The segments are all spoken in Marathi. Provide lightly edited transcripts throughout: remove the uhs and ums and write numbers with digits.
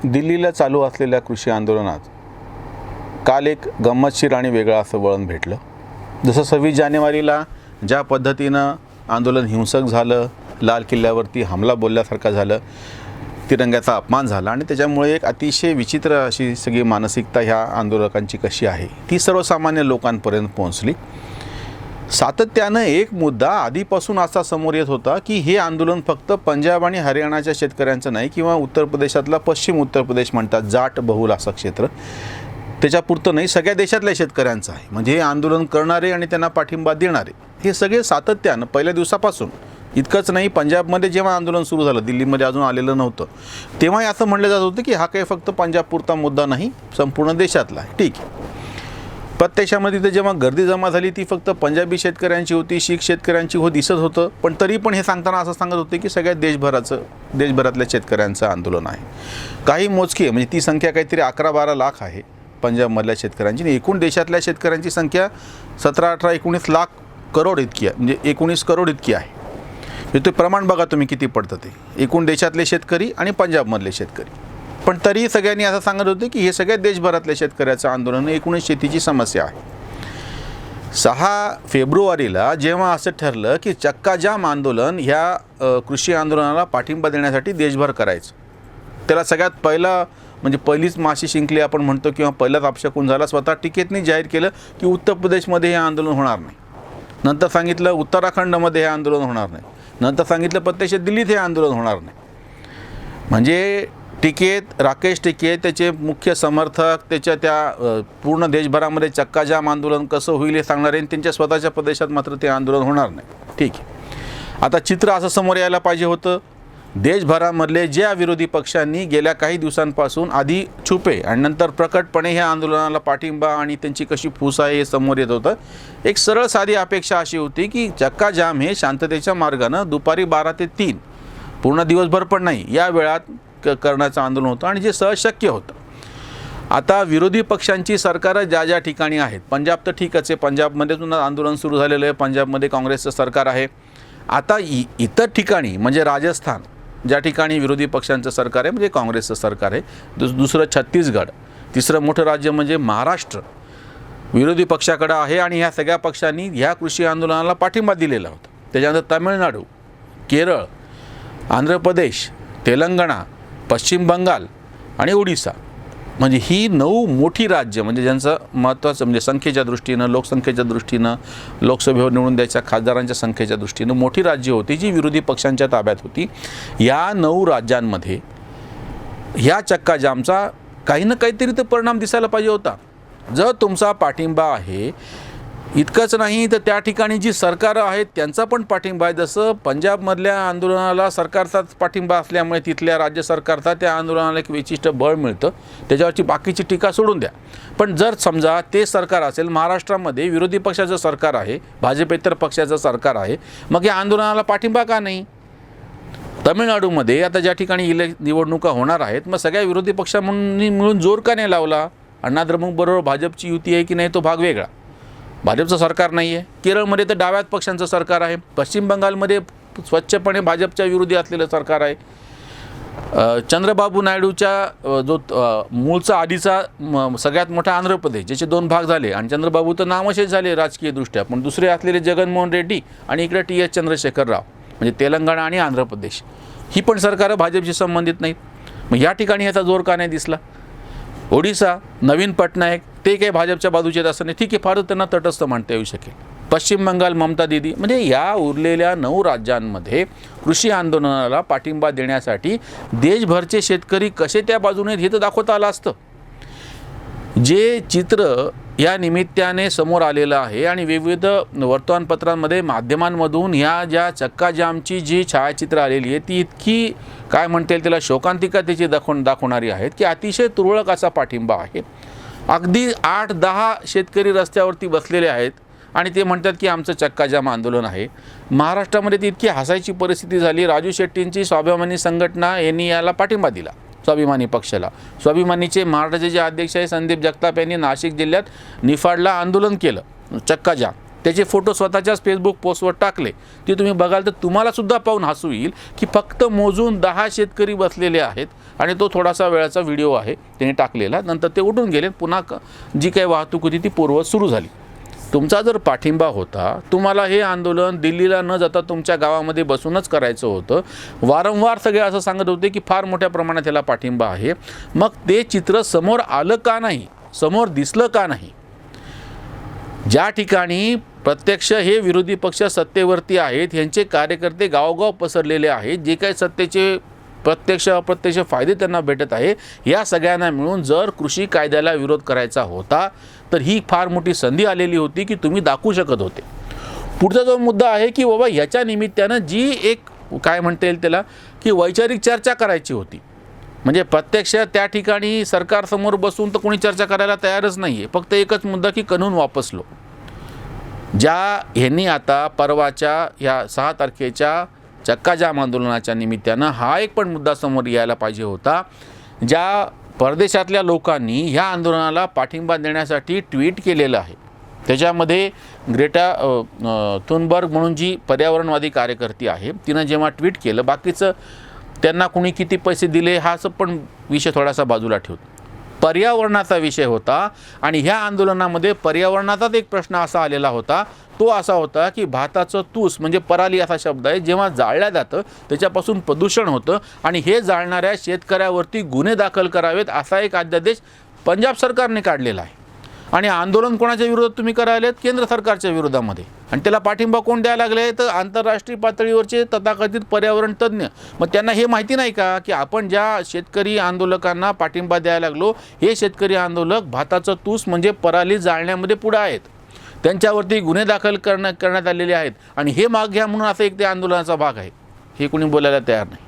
दिल्लीला चालू असलेल्या कृषी आंदोलनात काल एक गंमतशीर आणि वेगळं असं वळण भेटलं. जसं 26 जानेवारीला ज्या पद्धतीनं आंदोलन हिंसक झालं, लाल किल्ल्यावरती हमला बोलल्यासारखं झालं, तिरंग्याचा अपमान झाला आणि त्याच्यामुळे एक अतिशय विचित्र अशी सगळी मानसिकता ह्या आंदोलकांची कशी आहे ती सर्वसामान्य लोकांपर्यंत पोहोचली. सातत्यानं एक मुद्दा आधीपासून असा समोर येत होता की हे आंदोलन फक्त पंजाब आणि हरियाणाच्या शेतकऱ्यांचं नाही किंवा उत्तर प्रदेशातला पश्चिम उत्तर प्रदेश म्हणतात जाट बहुल असं क्षेत्र, त्याच्यापुरतं नाही, सगळ्या देशातल्या शेतकऱ्यांचं आहे. म्हणजे हे आंदोलन करणारे आणि त्यांना पाठिंबा देणारे हे सगळे सातत्यानं पहिल्या दिवसापासून, इतकंच नाही, पंजाबमध्ये जेव्हा आंदोलन सुरू झालं, दिल्लीमध्ये अजून आलेलं नव्हतं, तेव्हाही असं म्हणलं जात होतं की हा काही फक्त पंजाबपुरता मुद्दा नाही, संपूर्ण देशातला आहे. ठीक आहे. प्रत्यक्षामध्ये तिथे जेव्हा गर्दी जमा झाली ती फक्त पंजाबी शेतकऱ्यांची होती, शीख शेतकऱ्यांची दिसत होतं, पण तरी पण हे सांगताना असं सांगत होते की सगळ्या देशभरातल्या शेतकऱ्यांचं आंदोलन आहे. काही मोजके म्हणजे ती संख्या काहीतरी 11-12 लाख आहे पंजाबमधल्या शेतकऱ्यांची, आणि एकूण देशातल्या शेतकऱ्यांची संख्या 17-18-19 लाख करोड इतकी आहे, म्हणजे 19 करोड इतकी आहे. म्हणजे ते प्रमाण बघा तुम्ही किती पडतं ते, एकूण देशातले शेतकरी आणि पंजाबमधले शेतकरी. पण तरी सगळ्यांनी असं सांगत होते की हे सगळ्या देशभरातल्या शेतकऱ्याचं आंदोलन, एकूणच शेतीची समस्या आहे. 6 फेब्रुवारीला जेव्हा असं ठरलं की चक्काजाम आंदोलन ह्या कृषी आंदोलनाला पाठिंबा देण्यासाठी देशभर करायचं, त्याला सगळ्यात म्हणजे पहिलीच माशी शिंकली आपण म्हणतो, किंवा पहिलाच अपशकुन झाला. स्वतः टिकेतनी जाहीर केलं की उत्तर प्रदेशमध्ये हे आंदोलन होणार नाही. नंतर सांगितलं उत्तराखंडमध्ये हे आंदोलन होणार नाही. नंतर सांगितलं प्रत्यक्ष दिल्लीत हे आंदोलन होणार नाही. म्हणजे टिकेत, राकेश टिकेत, त्याचे मुख्य समर्थक, त्याच्या त्या पूर्ण देशभरामध्ये चक्काजाम आंदोलन कसं होईल हे सांगणारे, आणि त्यांच्या स्वतःच्या प्रदेशात मात्र ते आंदोलन होणार नाही. ठीक आहे. आता चित्र असं समोर यायला पाहिजे होतं, देशभरामधले ज्या विरोधी पक्षांनी गेल्या काही दिवसांपासून आधी छुपे आणि नंतर प्रकटपणे ह्या आंदोलनाला पाठिंबा आणि त्यांची कशी फूस आहे हे समोर येत होतं. एक सरळ साधी अपेक्षा अशी होती की चक्काजाम हे शांततेच्या मार्गानं दुपारी 12 ते 3, पूर्ण दिवसभर पण नाही, या वेळात करण्याचं आंदोलन होतं आणि जे सहज शक्य होतं. आता विरोधी पक्षांची सरकारं ज्या ठिकाणी आहेत, पंजाब तर ठीकच आहे, पंजाबमध्ये सुद्धा आंदोलन सुरू झालेलं आहे, पंजाबमध्ये काँग्रेसचं सरकार आहे. आता इतर ठिकाणी म्हणजे राजस्थान, ज्या ठिकाणी विरोधी पक्षांचं सरकार आहे म्हणजे काँग्रेसचं सरकार आहे, दुसरं छत्तीसगड, तिसरं मोठं राज्य म्हणजे महाराष्ट्र विरोधी पक्षाकडे आहे, आणि ह्या सगळ्या पक्षांनी ह्या कृषी आंदोलनाला पाठिंबा दिलेला होता. त्याच्यानंतर तामिळनाडू, केरळ, आंध्र प्रदेश, तेलंगणा, पश्चिम बंगाल आणि ओडिसा, म्हणजे ही 9 मोठी राज्य, म्हणजे ज्यांचं महत्त्वाचं म्हणजे संख्येच्या दृष्टीनं, लोकसंख्येच्या दृष्टीनं, लोकसभेवर निवडून द्यायच्या खासदारांच्या संख्येच्या दृष्टीनं मोठी राज्य होती जी विरोधी पक्षांच्या ताब्यात होती. या 9 राज्यांमध्ये ह्या चक्काजामचा काही ना काहीतरी तर परिणाम दिसायला पाहिजे होता. जर तुमचा पाठिंबा आहे, इतकंच नाही तर त्या ठिकाणी जी सरकारं आहेत त्यांचा पण पाठिंबा आहे. जसं पंजाबमधल्या आंदोलनाला सरकारचाच पाठिंबा असल्यामुळे तिथल्या राज्य सरकारचा त्या आंदोलनाला एक विशिष्ट बळ मिळतं, त्याच्यावरची बाकीची टीका सोडून द्या. पण जर समजा ते सरकार असेल, महाराष्ट्रामध्ये विरोधी पक्षाचं सरकार आहे, भाजपेतर पक्षाचं सरकार आहे, मग या आंदोलनाला पाठिंबा का नाही? तमिळनाडूमध्ये आता ज्या ठिकाणी निवडणुका होणार आहेत, मग सगळ्या विरोधी पक्षांनी मिळून जोर का नाही लावला? अण्णा द्रमुकबरोबर भाजपची युती आहे की नाही तो भाग वेगळा, भाजपचं सरकार नाही आहे. केरळमध्ये तर डाव्यात पक्षांचं सरकार आहे. पश्चिम बंगालमध्ये स्वच्छपणे भाजपच्या विरोधी असलेलं सरकार आहे. चंद्रबाबू नायडूच्या जो मूळचा आधीचा सगळ्यात मोठा आंध्र प्रदेश, ज्याचे 2 भाग झाले, आणि चंद्रबाबू तर नामशेष झाले राजकीयदृष्ट्या, पण दुसरे असलेले जगनमोहन रेड्डी आणि इकडे TS चंद्रशेखर राव, म्हणजे तेलंगणा आणि आंध्र प्रदेश, ही पण सरकारं भाजपशी संबंधित नाहीत. मग या ठिकाणी ह्याचा जोर का नाही दिसला? ओडिसा, नवीन पटनायक, ते काही भाजपच्या बाजूचे असं नाही, ठीक आहे, फारच त्यांना तटस्थ म्हणता येऊ शकेल. पश्चिम बंगाल, ममता दीदी, म्हणजे या उरलेल्या 9 राज्यांमध्ये कृषी आंदोलनाला पाठिंबा देण्यासाठी देशभरचे शेतकरी कसे त्या बाजूने हे तर दाखवता आलं असतं. जे चित्र या निमित्ताने समोर आलेलं आहे आणि विविध वर्तमानपत्रांमध्ये, माध्यमांमधून ह्या ज्या चक्काजामची जी छायाचित्र आलेली आहे ती इतकी काय म्हणता येईल त्याला शोकांतिका त्याची दाखवणारी आहेत की अतिशय तुरळक असा पाठिंबा आहे. अगदी 8-10 शेतकरी रस्त्यावरती बसलेले आहेत आणि ते म्हणतात की आमचं चक्काजाम आंदोलन आहे. महाराष्ट्रामध्ये ती इतकी हसायची परिस्थिती झाली, राजू शेट्टींची स्वाभिमानी संघटना यांनी याला पाठिंबा दिला, स्वाभिमानी पक्षाला. स्वाभिमानीचे महाराष्ट्राचे जे अध्यक्ष आहे संदीप जगताप यांनी नाशिक जिल्ह्यात निफाडला आंदोलन केलं, चक्काजाम. त्याचे फोटो स्वतःच्याच फेसबुक पोस्टवर टाकले, ते तुम्ही बघाल तर तुम्हाला सुद्धा पाहून हसू येईल की फक्त मोजून 10 शेतकरी बसलेले आहेत आणि तो थोडासा वेळाचा व्हिडिओ आहे त्यांनी टाकलेला. नंतर ते उठून गेले. पुन्हा जी काही वाहतूक होती ती पूर्ववत सुरू झाली. तुमचा जर पाठिंबा होता, तुम्हाला हे आंदोलन दिल्लीला न जाता तुमच्या गावामध्ये बसूनच करायचं होतं. वारंवार सगळे असं सांगत होते की फार मोठ्या प्रमाणात याला पाठिंबा आहे. मग ते चित्र समोर आलं का नाही, समोर दिसलं का नाही? ज्या ठिकाणी प्रत्यक्ष हे विरोधी पक्ष सत्तेवरती आहेत, यांचे कार्यकर्ते गावोगाव पसरलेले आहेत, जे काही सत्तेचे प्रत्यक्ष अप्रत्यक्ष फायदे त्यांना भेटत आहे, या सगळ्यांना मिळून जर कृषी कायद्याला विरोध करायचा होता तर ही फार मोठी संधी आलेली होती की तुम्ही दाखवू शकत होते. पुढचा जो मुद्दा आहे की बाबा याच्या निमित्तानं जी एक काय म्हणता येईल त्याला की वैचारिक चर्चा करायची होती, म्हणजे प्रत्यक्ष त्या ठिकाणी सरकारसमोर बसून तर कोणी चर्चा करायला तयारच नाही आहे. फक्त एकच मुद्दा की कानून वापस लो. ज्या ह्यांनी आता परवाच्या या 6 तारखेच्या चक्काजाम आंदोलनाच्या निमित्तानं हा एक पण मुद्दा समोर यायला पाहिजे होता. ज्या परदेशातल्या लोकांनी ह्या आंदोलनाला पाठिंबा देण्यासाठी ट्विट केलेलं आहे, त्याच्यामध्ये ग्रेटा थुनबर्ग म्हणून जी पर्यावरणवादी कार्यकर्ती आहे, तिनं जेव्हा ट्विट केलं, बाकीचं त्यांना कोणी किती पैसे दिले हा पण विषय थोडासा बाजूला ठेवतो. पर्यावरणाचा विषय होता आणि ह्या आंदोलनामध्ये पर्यावरणाचाच एक प्रश्न असा आलेला होता. तो असा होता की भाताचं तूस म्हणजे पराली असा शब्द आहे, जेव्हा जाळल्या जातं त्याच्यापासून प्रदूषण होतं आणि हे जाळणाऱ्या शेतकऱ्यावरती गुन्हे दाखल करावेत असा एक अध्यादेश पंजाब सरकारने काढलेला आहे. आणि आंदोलन कोणाच्या विरोधात तुम्ही करायलेत? केंद्र सरकारच्या विरोधामध्ये. आणि त्याला पाठिंबा कोण द्यायला लागले? तर आंतरराष्ट्रीय पातळीवरचे तथाकथित पर्यावरण तज्ज्ञ. मग त्यांना हे माहिती नाही का की आपण ज्या शेतकरी आंदोलकांना पाठिंबा द्यायला लागलो, हे शेतकरी आंदोलक भाताचं तूस म्हणजे पराली जाळण्यामध्ये पुढे आहेत, त्यांच्यावरती गुन्हे दाखल करण्यात आलेले आहेत आणि हे माग घ्या म्हणून असं एक ते आंदोलनाचा भाग आहे. हे कोणी बोलायला तयार नाही.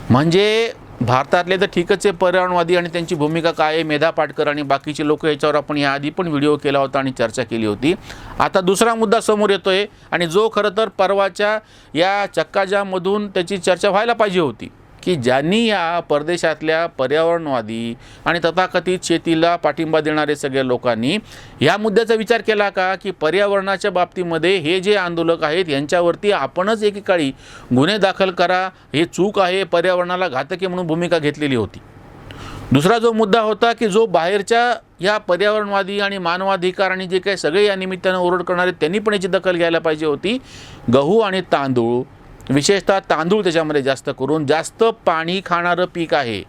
म्हणजे भारतातले तर ठीकच आहे पर्यावरणवादी आणि त्यांची भूमिका काय आहे, मेधा पाटकर आणि बाकीचे लोक, याच्यावर आपण याआधी पण व्हिडिओ केला होता आणि चर्चा केली होती. आता दुसरा मुद्दा समोर येतोय आणि जो खरं तर परवाच्या या चक्काजाममधून त्याची चर्चा व्हायला पाहिजे होती की ज्यांनी या परदेशातल्या पर्यावरणवादी आणि तथाकथित शेतीला पाठिंबा देणारे सगळ्या लोकांनी ह्या मुद्द्याचा विचार केला का की पर्यावरणाच्या बाबतीमध्ये हे जे आंदोलक आहेत यांच्यावरती आपणच एकेकाळी गुन्हे दाखल करा, हे चूक आहे, पर्यावरणाला घातक आहे म्हणून भूमिका घेतलेली होती. दुसरा जो मुद्दा होता की जो बाहेरच्या या पर्यावरणवादी आणि मानवाधिकार आणि जे काही सगळे या निमित्तानं ओरड करणारे त्यांनी पण याची दखल घ्यायला पाहिजे होती. गहू आणि तांदूळ, विशेषतः तांदूळ त्याच्यामध्ये जास्त करून जास्त पाणी खाणारं पीक आहे.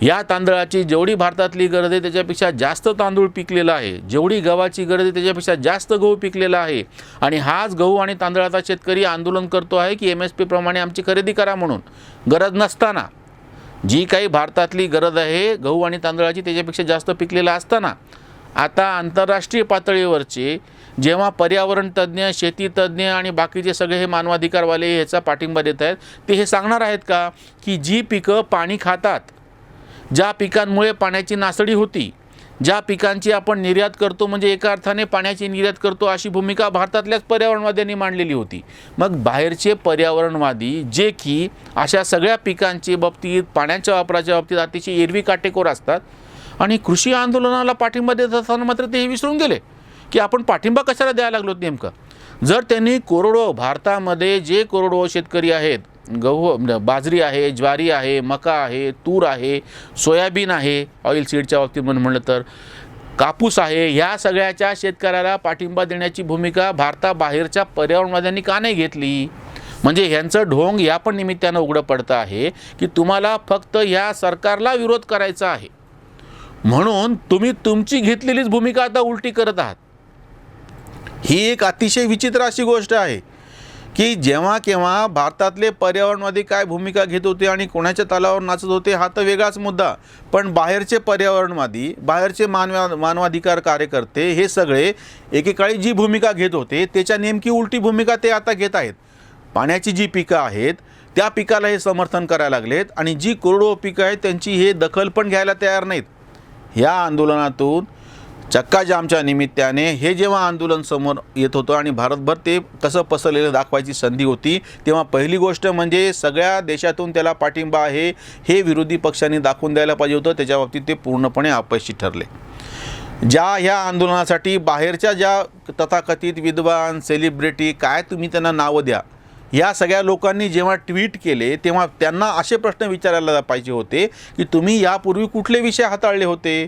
या तांदळाची जेवढी भारतातली गरज आहे त्याच्यापेक्षा जास्त तांदूळ पिकलेला आहे, जेवढी गव्हाची गरज आहे त्याच्यापेक्षा जास्त गहू पिकलेला आहे. आणि हाच गहू आणि तांदळाचा शेतकरी आंदोलन करतो आहे की MSP प्रमाणे आमची खरेदी करा म्हणून, गरज नसताना. जी काही भारतातली गरज आहे गहू आणि तांदळाची त्याच्यापेक्षा जास्त पिकलेला असताना आता आंतरराष्ट्रीय पातळीवरचे जेव्हा पर्यावरण तज्ज्ञ, शेती तज्ज्ञ आणि बाकीचे सगळे हे मानवाधिकारवाले ह्याचा पाठिंबा देत आहेत, ते हे सांगणार आहेत का की जी पिकं पाणी खातात, ज्या पिकांमुळे पाण्याची नासडी होती, ज्या पिकांची आपण निर्यात करतो म्हणजे एका अर्थाने पाण्याची निर्यात करतो, अशी भूमिका भारतातल्याच पर्यावरणवाद्यांनी मांडलेली होती. मग बाहेरचे पर्यावरणवादी जे की अशा सगळ्या पिकांच्या बाबतीत, पाण्याच्या वापराच्या बाबतीत अतिशय एरवी काटेकोर असतात आणि कृषी आंदोलनाला पाठिंबा देत असताना मात्र ते हे विसरून गेले की आपण पाठिंबा कशाला द्यायला लागलो नेमकं. जर त्यांनी करोडो, भारतामध्ये जे करोडो शेतकरी आहेत, गहू, बाजरी आहे, ज्वारी आहे, मका आहे, तूर आहे, सोयाबीन आहे, ऑइल सीडच्या बाबतीत म्हणलं तर कापूस आहे, ह्या सगळ्याच्या शेतकऱ्याला पाठिंबा देण्याची भूमिका भारताबाहेरच्या पर्यावरणवाद्यांनी का नाही घेतली? म्हणजे ह्यांचं ढोंग या पण निमित्तानं उघडं पडतं आहे की तुम्हाला फक्त या सरकारला विरोध करायचा आहे म्हणून तुम्ही तुमची घेतलेलीच भूमिका आता उलटी करत आहात. ही एक अतिशय विचित्र अशी गोष्ट आहे की जेव्हा केव्हा भारतातले पर्यावरणवादी काय भूमिका घेत होते आणि कोणाच्या तालावर नाचत होते हा तर वेगळाच मुद्दा, पण बाहेरचे पर्यावरणवादी, बाहेरचे मानवाधिकार कार्यकर्ते हे सगळे एकेकाळी जी भूमिका घेत होते त्याच्या नेमकी उलटी भूमिका ते आता घेत आहेत. पाण्याची जी पिकं आहेत त्या पिकाला हे समर्थन करायला लागलेत आणि जी कोरडवाहू पिकं आहेत त्यांची हे दखल पण घ्यायला तयार नाहीत. ह्या आंदोलनातून चक्काजामच्या निमित्ताने हे जेव्हा आंदोलन समोर येत होतं आणि भारतभर ते कसं पसरलेलं दाखवायची संधी होती, तेव्हा पहिली गोष्ट म्हणजे सगळ्या देशातून त्याला पाठिंबा आहे हे विरोधी पक्षांनी दाखवून द्यायला पाहिजे होतं. त्याच्या बाबतीत ते पूर्णपणे अपयशी ठरले. ज्या ह्या आंदोलनासाठी बाहेरच्या ज्या तथाकथित विद्वान सेलिब्रिटी काय तुम्ही त्यांना नावं द्या, या सगळ्या लोकांनी जेव्हा ट्विट केले तेव्हा त्यांना असे प्रश्न विचारायला पाहिजे होते की तुम्ही यापूर्वी कुठले विषय हाताळले होते,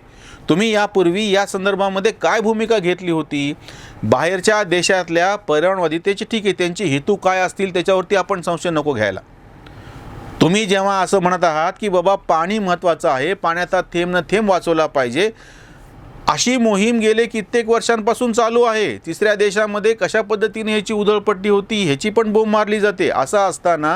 तुम्ही यापूर्वी या संदर्भामध्ये काय भूमिका घेतली होती. बाहेरच्या देशातल्या पर्यावरणवादितेची ठीक आहे, त्यांचे हेतू काय असतील त्याच्यावरती आपण संशय नको घ्यायला. तुम्ही जेव्हा असं म्हणत आहात की बाबा पाणी महत्त्वाचं आहे, पाण्याचा थेंब न थेंब वाचवला पाहिजे, अशी मोहीम गेले कित्येक वर्षांपासून चालू आहे. तिसऱ्या देशामध्ये कशा पद्धतीने ह्याची उधळपट्टी होती ह्याची पण बोंब मारली जाते. असं असताना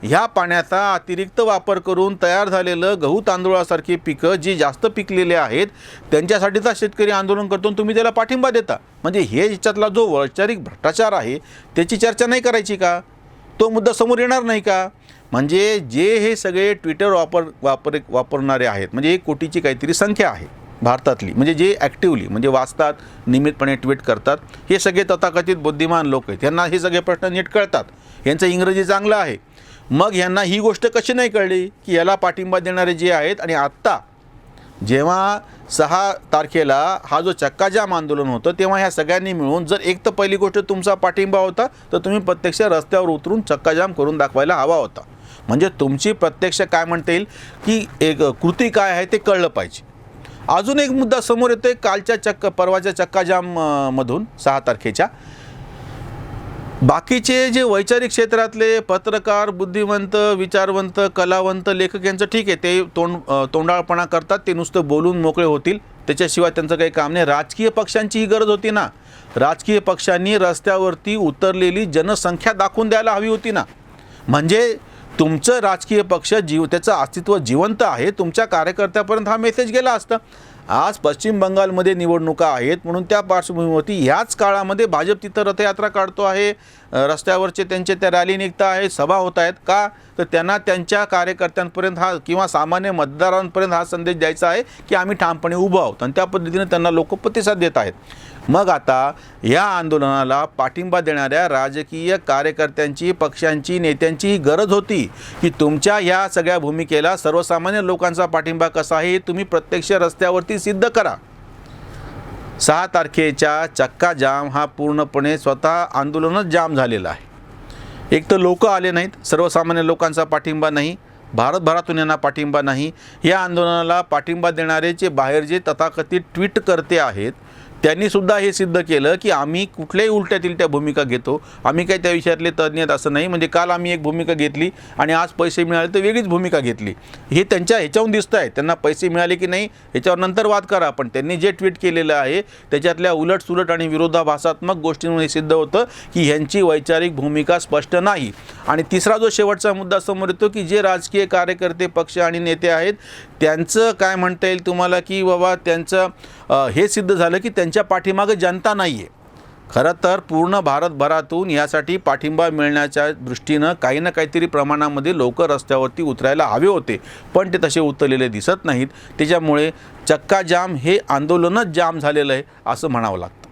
ह्या पाण्याचा अतिरिक्त वापर करून तयार झालेलं गहू तांदूळासारखी पिकं जी जास्त पिकलेले आहेत त्यांच्यासाठीचा शेतकरी आंदोलन करतो, तुम्ही त्याला पाठिंबा देता. म्हणजे हे ह्याच्यातला जो वैचारिक भ्रष्टाचार आहे त्याची चर्चा नाही करायची का? तो मुद्दा समोर येणार नाही का? म्हणजे जे हे सगळे ट्विटर वापरणारे आहेत, म्हणजे 1 कोटीची काहीतरी संख्या आहे भारतातली, म्हणजे जे ॲक्टिव्हली म्हणजे वाचतात, नियमितपणे ट्विट करतात, हे सगळे तथाकथित बुद्धिमान लोक आहेत. यांना हे सगळे प्रश्न नीट कळतात, यांचं इंग्रजी चांगलं आहे. मग यांना ही गोष्ट कशी नाही कळली की याला पाठिंबा देणारे जे आहेत, आणि आत्ता जेव्हा 6 तारखेला हा जो चक्काजाम आंदोलन होतं तेव्हा ह्या सगळ्यांनी मिळून जर एक तर पहिली गोष्ट तुमचा पाठिंबा होता तर तुम्ही प्रत्यक्ष रस्त्यावर उतरून चक्काजाम करून दाखवायला हवा होता. म्हणजे तुमची प्रत्यक्ष काय म्हणता येईल की एक कृती काय आहे ते कळलं पाहिजे. अजून एक मुद्दा समोर येतोय कालच्या परवाच्या चक्काजाम मधून 6 तारखेच्या. बाकीचे जे वैचारिक क्षेत्रातले पत्रकार, बुद्धिवंत, विचारवंत, कलावंत, लेखक यांचं ठीक आहे, ते तोंडाळपणा करतात, ते नुसतं बोलून मोकळे होतील, त्याच्याशिवाय त्यांचं काही काम नाही. राजकीय पक्षांची ही गरज होती ना. राजकीय पक्षांनी रस्त्यावरती उतरलेली जनसंख्या दाखवून द्यायला हवी होती ना. म्हणजे तुमचं राजकीय पक्ष त्याचं अस्तित्व जिवंत आहे, तुमच्या कार्यकर्त्यापर्यंत हा मेसेज गेला असता. आज पश्चिम बंगालमध्ये निवडणुका आहेत म्हणून त्या पार्श्वभूमीवरती ह्याच काळामध्ये भाजप तिथं रथयात्रा काढतो आहे, रस्त्यावरचे त्यांचे त्या रॅली निघत आहे, सभा होत आहेत. का तर त्यांना त्यांच्या कार्यकर्त्यांपर्यंत हा किंवा सामान्य मतदारांपर्यंत हा संदेश द्यायचा आहे की आम्ही ठामपणे उभं आहोत, आणि त्या पद्धतीने त्यांना लोक प्रतिसाद देत आहेत. मग आता या आंदोलनाला पाठिंबा देणाऱ्या राजकीय कार्यकर्त्यांची, पक्षांची, नेत्यांची ही गरज होती की तुमच्या या सगळ्या भूमिकेला सर्वसामान्य लोकांचा पाठिंबा कसा आहे हे तुम्ही प्रत्यक्ष रस्त्यावरती सिद्ध करा. 6 तारखेच्या चक्का जाम हा पूर्णपणे स्वतः आंदोलनच जाम झालेला आहे. एक तर लोक आले नाहीत, सर्वसामान्य लोकांचा पाठिंबा नाही, भारतभरातून यांना पाठिंबा नाही. या आंदोलनाला पाठिंबा देणारे जे बाहेर जे तथाकथित ट्विट करते आहेत त्यांनीसुद्धा हे सिद्ध केलं की आम्ही कुठल्याही उलट्या तिलट्या भूमिका घेतो, आम्ही काही त्या विषयातले तज्ज्ञ आहेत असं नाही. म्हणजे काल आम्ही एक भूमिका घेतली आणि आज पैसे मिळाले तर वेगळीच भूमिका घेतली, हे त्यांच्या ह्याच्याहून दिसतं आहे. त्यांना पैसे मिळाले की नाही ह्याच्यावर नंतर वाद करा, पण त्यांनी जे ट्विट केलेलं आहे त्याच्यातल्या उलटसुलट आणि विरोधाभासात्मक गोष्टींमध्ये सिद्ध होतं की ह्यांची वैचारिक भूमिका स्पष्ट नाही. आणि तिसरा जो शेवटचा मुद्दा समोर येतो की जे राजकीय कार्यकर्ते, पक्ष आणि नेते आहेत त्यांचं काय म्हणता येईल तुम्हाला की बाबा त्यांचं हे सिद्ध झालं की त्यांच्या पाठीमागे जनता नाही आहे. खरं तर पूर्ण भारतभरातून यासाठी पाठिंबा मिळण्याच्या दृष्टीनं काही ना काहीतरी प्रमाणामध्ये लोक रस्त्यावरती उतरायला हवे होते, पण ते तसे उतरलेले दिसत नाहीत. त्याच्यामुळे चक्का जाम हे आंदोलनच जाम झालेलं आहे असं म्हणावं लागतं.